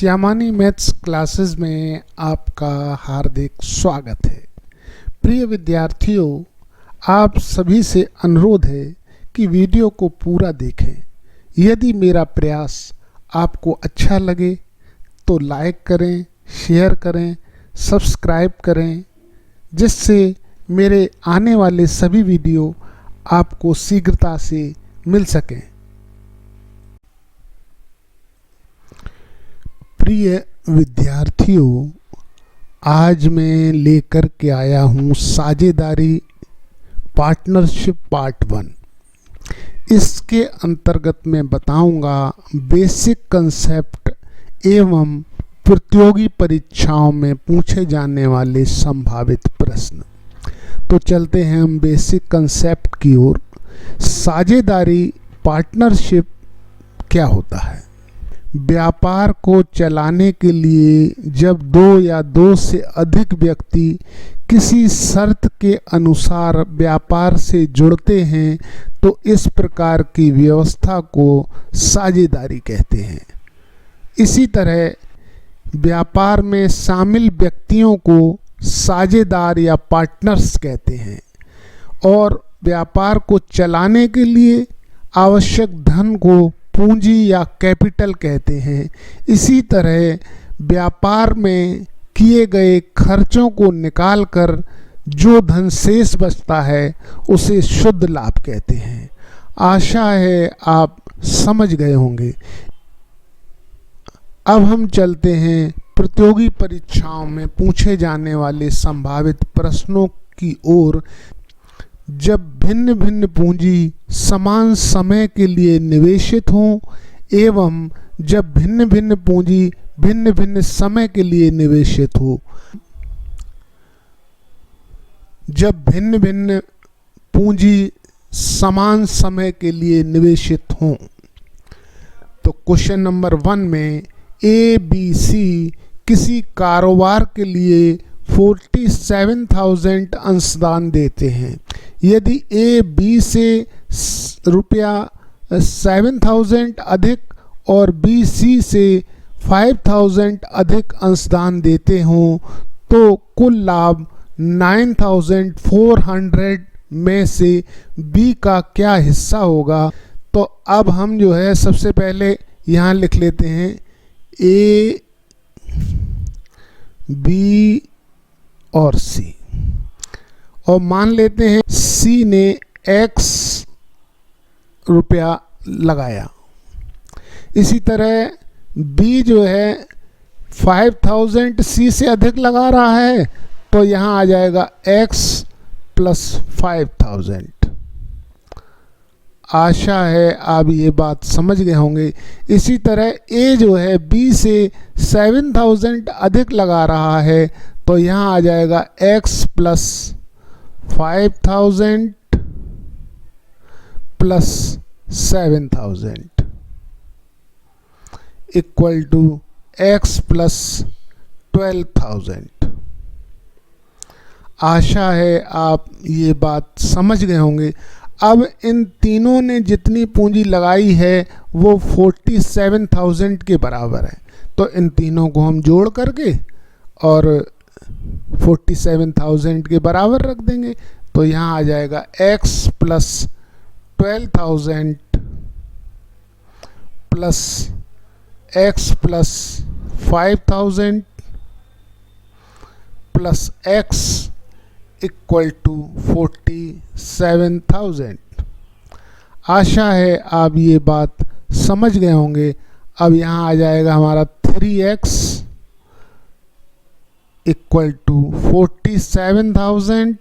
श्यामानी maths classes में आपका हार्दिक स्वागत है। प्रिय विद्यार्थियों, आप सभी से अनुरोध है कि वीडियो को पूरा देखें। यदि मेरा प्रयास आपको अच्छा लगे तो लाइक करें, शेयर करें, सब्सक्राइब करें, जिससे मेरे आने वाले सभी वीडियो आपको शीघ्रता से मिल सकें। प्रिय विद्यार्थियों, आज मैं लेकर के आया हूँ साझेदारी पार्टनरशिप पार्ट 1। इसके अंतर्गत मैं बताऊंगा बेसिक कंसेप्ट एवं प्रतियोगी परीक्षाओं में पूछे जाने वाले संभावित प्रश्न। तो चलते हैं हम बेसिक कंसेप्ट की ओर। साझेदारी पार्टनरशिप क्या होता है? व्यापार को चलाने के लिए जब दो या दो से अधिक व्यक्ति किसी शर्त के अनुसार व्यापार से जुड़ते हैं तो इस प्रकार की व्यवस्था को साझेदारी कहते हैं। इसी तरह व्यापार में शामिल व्यक्तियों को साझेदार या पार्टनर्स कहते हैं और व्यापार को चलाने के लिए आवश्यक धन को पूंजी या कैपिटल कहते हैं। इसी तरह व्यापार में किए गए खर्चों को निकालकर जो धन शेष बचता है उसे शुद्ध लाभ कहते हैं। आशा है आप समझ गए होंगे। अब हम चलते हैं प्रतियोगी परीक्षाओं में पूछे जाने वाले संभावित प्रश्नों की ओर। जब भिन्न भिन्न पूंजी समान समय के लिए निवेशित हों एवं जब भिन्न भिन्न पूंजी भिन्न भिन्न समय के लिए निवेशित हो। जब भिन्न भिन्न पूंजी समान समय के लिए निवेशित हों तो क्वेश्चन नंबर 1 में ABC किसी कारोबार के लिए 47,000 अंशदान देते हैं। यदि A B से रुपया 7,000 अधिक और B C से 5,000 अधिक अंशदान देते हों तो कुल लाभ 9,400 में से B का क्या हिस्सा होगा? तो अब हम जो है सबसे पहले यहाँ लिख लेते हैं A B और C और मान लेते हैं C ने X रुपया लगाया। इसी तरह B जो है 5,000 C से अधिक लगा रहा है तो यहाँ आ जाएगा X प्लस 5,000। आशा है आप ये बात समझ गए होंगे। इसी तरह A जो है B से 7,000 अधिक लगा रहा है तो यहाँ आ जाएगा X plus 5,000 plus 7,000 equal to X plus 12,000। आशा है आप ये बात समझ गए होंगे। अब इन तीनों ने जितनी पूंजी लगाई है वो 47,000 के बराबर है। तो इन तीनों को हम जोड़ करके और 47,000 के बराबर रख देंगे तो यहाँ आ जाएगा X plus 12,000 plus X plus 5,000 plus X equal to 47,000। आशा है आप ये बात समझ गए होंगे। अब यहाँ आ जाएगा हमारा 3X इक्वल टू 47,000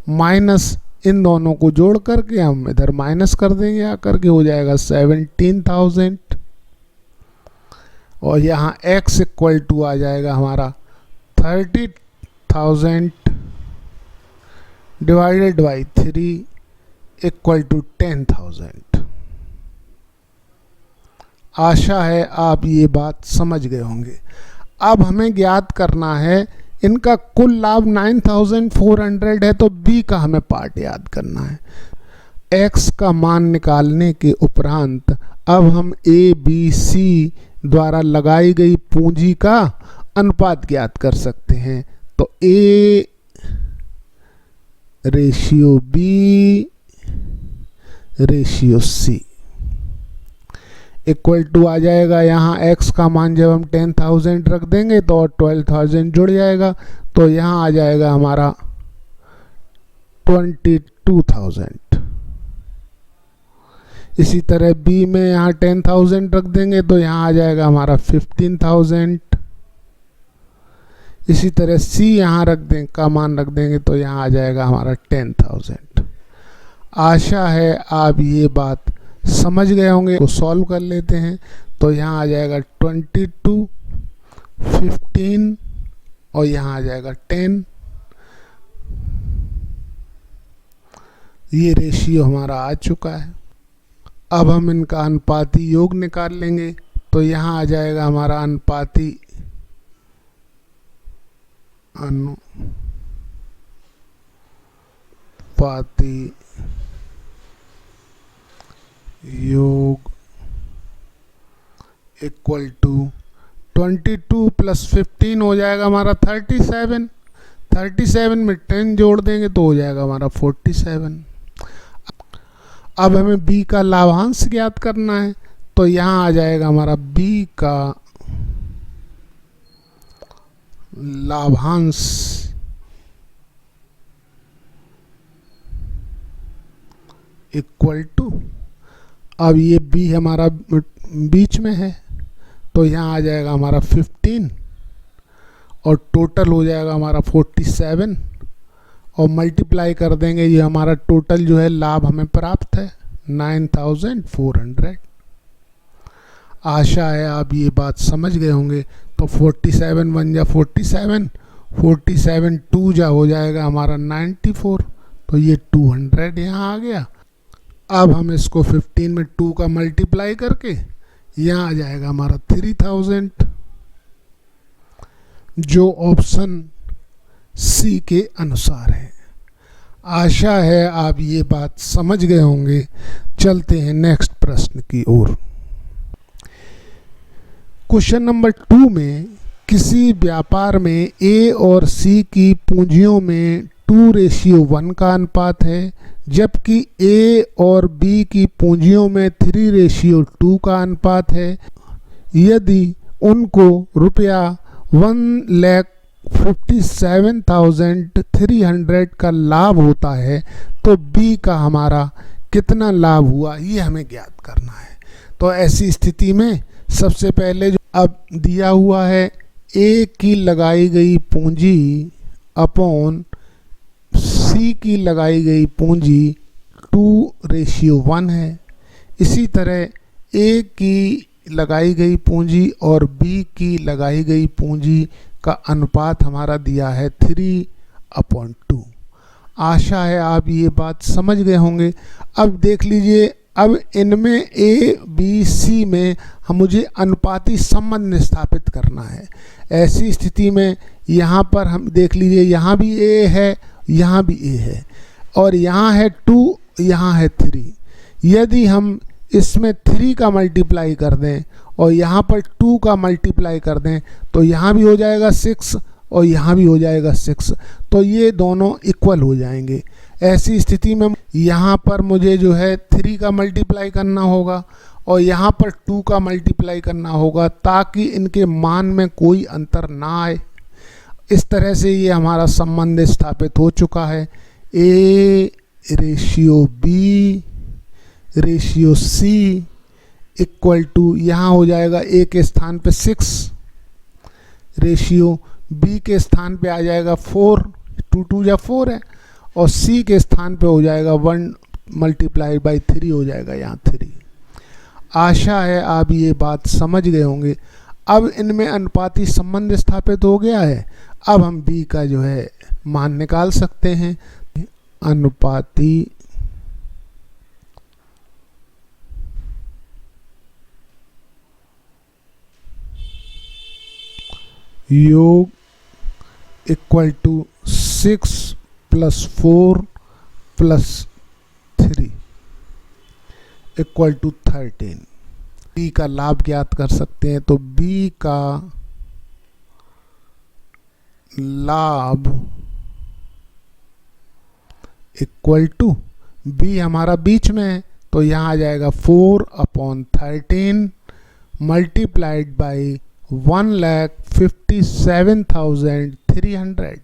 माइनस इन दोनों को जोड़ करके हम इधर माइनस कर देंगे, आकर के हो जाएगा 17,000 और यहाँ X इक्वल टू आ जाएगा हमारा 30,000 डिवाइडेड बाई 3 इक्वल टू 10,000। आशा है आप ये बात समझ गए होंगे। अब हमें ज्ञात करना है इनका कुल लाभ 9,400 है तो B का हमें पार्ट याद करना है। X का मान निकालने के उपरांत अब हम ए बी सी द्वारा लगाई गई पूंजी का अनुपात ज्ञात कर सकते हैं। तो a ratio b ratio c equal to आ जाएगा, यहाँ x का मान जब हम 10,000 रख देंगे तो 12,000 जुड़ जाएगा, तो यहाँ आ जाएगा हमारा 22,000। इसी तरह b में यहाँ 10,000 रख देंगे तो यहाँ आ जाएगा हमारा 15,000। इसी तरह c यहाँ का मान रख देंगे तो यहाँ आ जाएगा हमारा 10,000। आशा है आप ये बात समझ गए होंगे। तो सॉल्व कर लेते हैं। तो यहाँ आ जाएगा 22, 15 और यहाँ आ जाएगा 10। ये रेशियो हमारा आ चुका है। अब हम इनका अनुपाती योग निकाल लेंगे। तो यहाँ आ जाएगा हमारा अनुपाती योग इक्वल टू 22 प्लस 15 हो जाएगा हमारा 37। 37 में 10 जोड़ देंगे तो हो जाएगा हमारा 47। अब हमें b का लाभांश ज्ञात करना है। तो यहाँ आ जाएगा हमारा b का लाभांश इक्वल टू, अब ये b हमारा बीच में है तो यहाँ आ जाएगा हमारा 15 और टोटल हो जाएगा हमारा 47 और मल्टीप्लाई कर देंगे, ये हमारा टोटल जो है लाभ हमें प्राप्त है 9,400। आशा है आप ये बात समझ गए होंगे। तो 47 बन जा 47, 47 2 जा हो जाएगा हमारा 94, तो ये 200 यहाँ आ गया। अब हम इसको 15 में 2 का मल्टीप्लाई करके यहाँ आ जाएगा हमारा 3,000, जो ऑप्शन सी के अनुसार है। आशा है आप ये बात समझ गए होंगे। चलते हैं नेक्स्ट प्रश्न की ओर। क्वेश्चन नंबर 2 में किसी व्यापार में ए और सी की पूंजियों में 2:1 का अनुपात है, जबकि ए और बी की पूंजियों में 3:2 का अनुपात है। यदि उनको रुपया 1,57,300 का लाभ होता है तो बी का हमारा कितना लाभ हुआ, ये हमें ज्ञात करना है। तो ऐसी स्थिति में सबसे पहले जो अब दिया हुआ है ए की लगाई गई पूंजी अपॉन सी की लगाई गई पूंजी 2:1 है। इसी तरह ए की लगाई गई पूंजी और बी की लगाई गई पूंजी का अनुपात हमारा दिया है 3/2। आशा है आप ये बात समझ गए होंगे। अब देख लीजिए, अब इनमें ए बी सी में मुझे अनुपाती संबंध स्थापित करना है। ऐसी स्थिति में यहाँ पर हम देख लीजिए, यहाँ भी ए है, यहाँ भी ए है और यहाँ है 2, यहाँ है 3। यदि हम इसमें 3 का मल्टीप्लाई कर दें और यहाँ पर 2 का मल्टीप्लाई कर दें तो यहाँ भी हो जाएगा 6 और यहाँ भी हो जाएगा 6, तो ये दोनों इक्वल हो जाएंगे। ऐसी स्थिति में यहाँ पर मुझे जो है 3 का मल्टीप्लाई करना होगा और यहाँ पर 2 का मल्टीप्लाई करना होगा ताकि इनके मान में कोई अंतर ना आए। इस तरह से ये हमारा संबंध स्थापित हो चुका है। A ratio b ratio c equal to, यहाँ हो जाएगा ए के स्थान पे 6 रेशियो बी के स्थान पे आ जाएगा 4, 2 2 या 4 है और सी के स्थान पे हो जाएगा 1 × 3 हो जाएगा यहाँ 3। आशा है आप ये बात समझ गए होंगे। अब इनमें अनुपाती संबंध स्थापित हो गया है। अब हम b का जो है मान निकाल सकते हैं। अनुपाती योग इक्वल टू 6 + 4 + 3 इक्वल टू 13। बी का लाभ ज्ञात कर सकते हैं। तो बी का लाभ इक्वल टू, बी हमारा बीच में है तो यहाँ आ जाएगा 4/13 मल्टीप्लाइड बाई 1,57,300।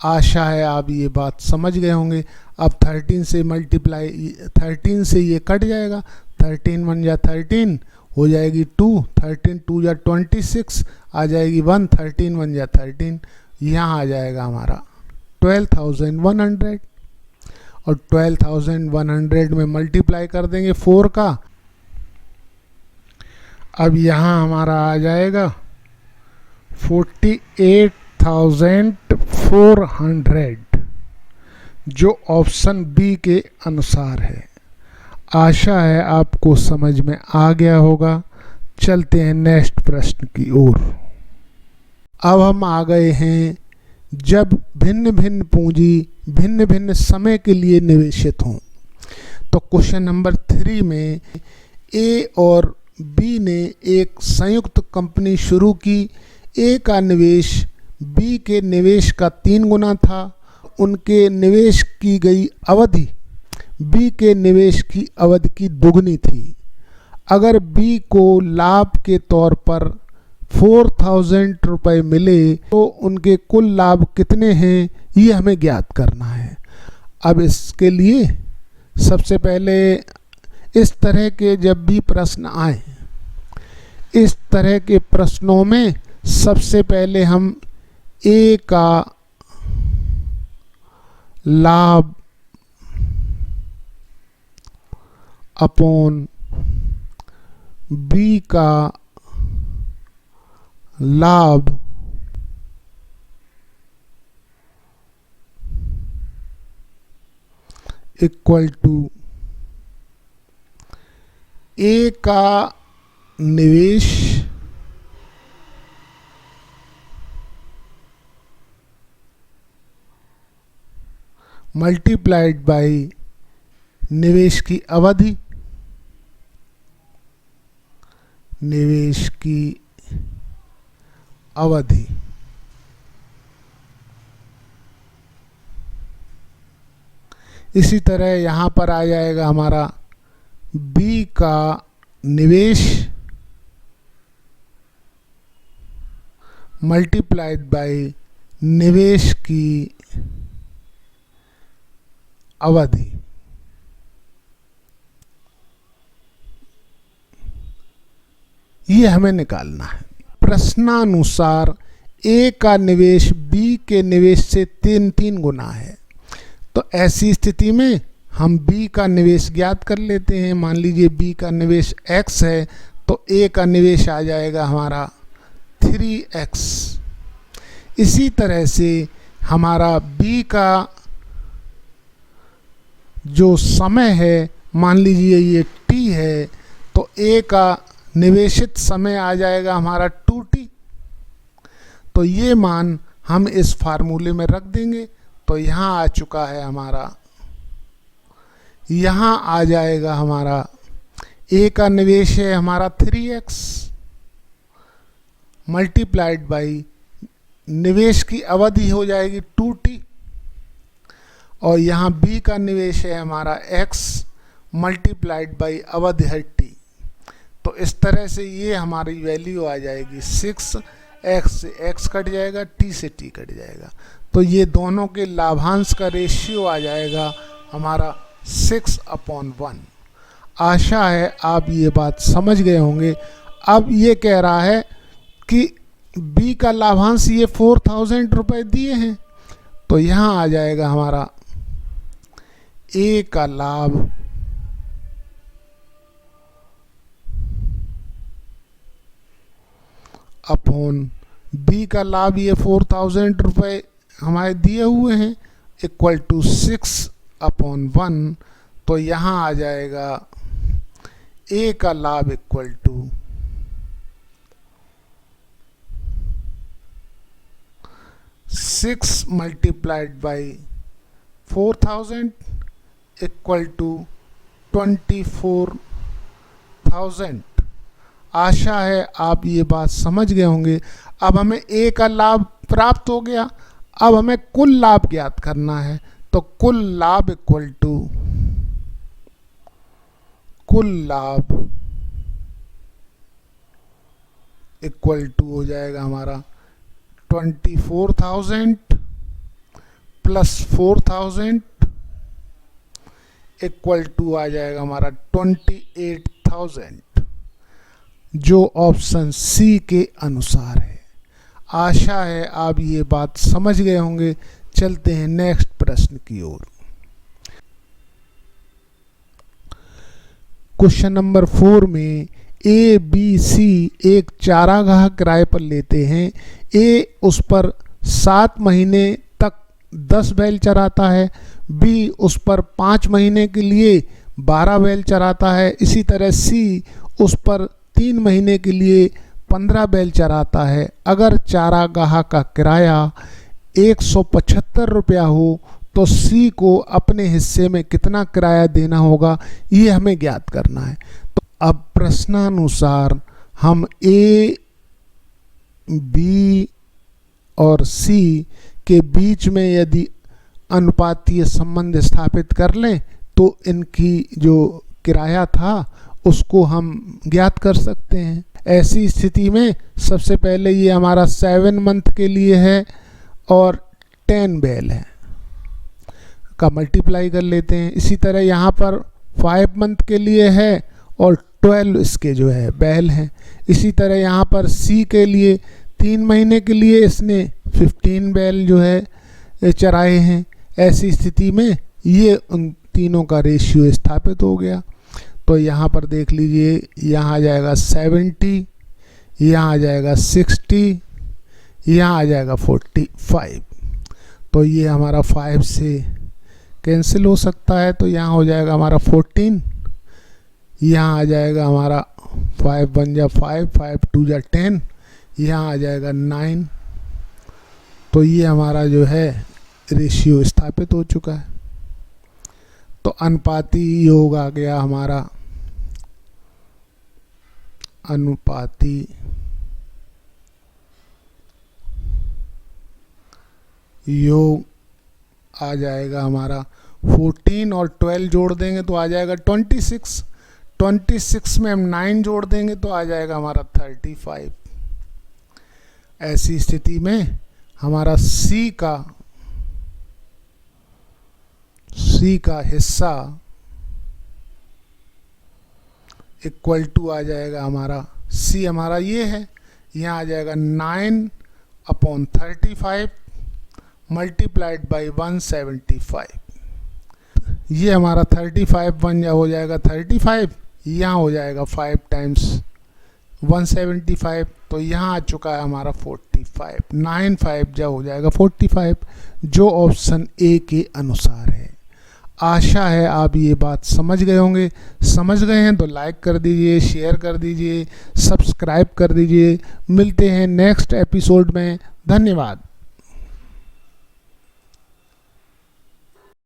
आशा है आप ये बात समझ गए होंगे। अब 13 से मल्टीप्लाई, 13 से ये कट जाएगा, 13 1 या 13 हो जाएगी 2, 13 2 या 26 आ जाएगी 1, 13 1 या 13, यहाँ आ जाएगा हमारा 12,100। और 12,100 में मल्टीप्लाई कर देंगे 4 का। अब यहाँ हमारा आ जाएगा 48,400, जो ऑप्शन बी के अनुसार है। आशा है आपको समझ में आ गया होगा। चलते हैं नेक्स्ट प्रश्न की ओर। अब हम आ गए हैं जब भिन्न भिन्न पूंजी भिन्न भिन्न समय के लिए निवेशित हों। तो क्वेश्चन नंबर 3 में ए और बी ने एक संयुक्त कंपनी शुरू की। ए का निवेश बी के निवेश का 3 गुना था। उनके निवेश की गई अवधि बी के निवेश की अवधि की दुगनी थी। अगर बी को लाभ के तौर पर 4,000 रुपये मिले तो उनके कुल लाभ कितने हैं, ये हमें ज्ञात करना है। अब इसके लिए सबसे पहले इस तरह के जब भी प्रश्न आए, इस तरह के प्रश्नों में सबसे पहले हम ए का लाभ अपॉन बी का लाभ इक्वल टू ए का निवेश मल्टीप्लाइड बाई निवेश की अवधि, निवेश की अवधि। इसी तरह यहाँ पर आ जाएगा हमारा बी का निवेश मल्टीप्लाइड बाई निवेश की अवधि। ये हमें निकालना है। प्रश्नानुसार ए का निवेश बी के निवेश से 3 गुना है। तो ऐसी स्थिति में हम बी का निवेश ज्ञात कर लेते हैं। मान लीजिए बी का निवेश x है तो ए का निवेश आ जाएगा हमारा 3x। इसी तरह से हमारा बी का जो समय है, मान लीजिए ये t है, तो ए का निवेशित समय आ जाएगा हमारा 2t। तो ये मान हम इस फार्मूले में रख देंगे। तो यहाँ आ चुका है हमारा, यहाँ आ जाएगा हमारा ए का निवेश है हमारा 3x मल्टीप्लाइड बाई निवेश की अवधि हो जाएगी 2t, और यहाँ बी का निवेश है हमारा x मल्टीप्लाइड बाई अवधि है t। तो इस तरह से ये हमारी वैल्यू आ जाएगी 6। x से x कट जाएगा, t से t कट जाएगा। तो ये दोनों के लाभांश का रेशियो आ जाएगा हमारा 6/1। आशा है आप ये बात समझ गए होंगे। अब ये कह रहा है कि बी का लाभांश ये 4,000 रुपये दिए हैं, तो यहाँ आ जाएगा हमारा ए का लाभ अपॉन बी का लाभ, ये 4,000 रुपये हमारे दिए हुए हैं, इक्वल टू 6/1। तो यहाँ आ जाएगा ए का लाभ equal to 6 multiplied by 4,000 equal to 24 1000। आशा है आप ये बात समझ गए होंगे। अब हमें ए का लाभ प्राप्त हो गया, अब हमें कुल लाभ ज्ञात करना है। तो कुल लाभ इक्वल टू हो जाएगा हमारा 24,000 प्लस 4,000 इक्वल टू आ जाएगा हमारा 28,000, जो ऑप्शन सी के अनुसार है। आशा है आप ये बात समझ गए होंगे। चलते हैं नेक्स्ट प्रश्न की ओर। क्वेश्चन नंबर 4 में ए बी सी एक चारागाह किराए पर लेते हैं। ए उस पर 7 महीने तक 10 बैल चराता है, बी उस पर 5 महीने के लिए 12 बैल चराता है, इसी तरह सी उस पर 3 महीने के लिए 15 बैल चराता है। अगर चारागाह का किराया 175 रुपया हो तो सी को अपने हिस्से में कितना किराया देना होगा, ये हमें ज्ञात करना है। तो अब प्रश्नानुसार हम ए बी और सी के बीच में यदि अनुपातीय संबंध स्थापित कर लें तो इनकी जो किराया था उसको हम ज्ञात कर सकते हैं। ऐसी स्थिति में सबसे पहले ये हमारा 7 मंथ के लिए है और 10 बैल है का मल्टीप्लाई कर लेते हैं। इसी तरह यहाँ पर 5 मंथ के लिए है और 12 इसके जो है बैल हैं। इसी तरह यहाँ पर सी के लिए 3 महीने के लिए इसने 15 बैल जो है चराए हैं। ऐसी स्थिति में ये उन तीनों का रेशियो स्थापित हो गया। तो यहाँ पर देख लीजिए, यहाँ आ जाएगा 70, यहाँ आ जाएगा 60, यहाँ आ जाएगा 45। तो ये हमारा 5 से कैंसिल हो सकता है, तो यहाँ हो जाएगा हमारा 14, यहाँ आ जाएगा हमारा 5 1 जा 5, 5 2 जा 10, यहाँ आ जाएगा 9। तो ये हमारा जो है रेशियो स्थापित हो चुका है। तो अनुपाती योग आ गया हमारा, अनुपाती योग आ जाएगा हमारा 14 और 12 जोड़ देंगे तो आ जाएगा 26। 26 में हम 9 जोड़ देंगे तो आ जाएगा हमारा 35। ऐसी स्थिति में हमारा सी का हिस्सा इक्वल टू आ जाएगा हमारा, सी हमारा ये है, यहाँ आ जाएगा 9/35 मल्टीप्लाइड बाई 175। ये हमारा 35 बन हो जाएगा 35, यहाँ हो जाएगा 5 टाइम्स 175, तो यहाँ आ चुका है हमारा 45। 9 5 जा हो जाएगा 45, जो ऑप्शन ए के अनुसार है। आशा है आप ये बात समझ गए होंगे। समझ गए हैं तो लाइक कर दीजिए, शेयर कर दीजिए, सब्सक्राइब कर दीजिए। मिलते हैं नेक्स्ट एपिसोड में। धन्यवाद।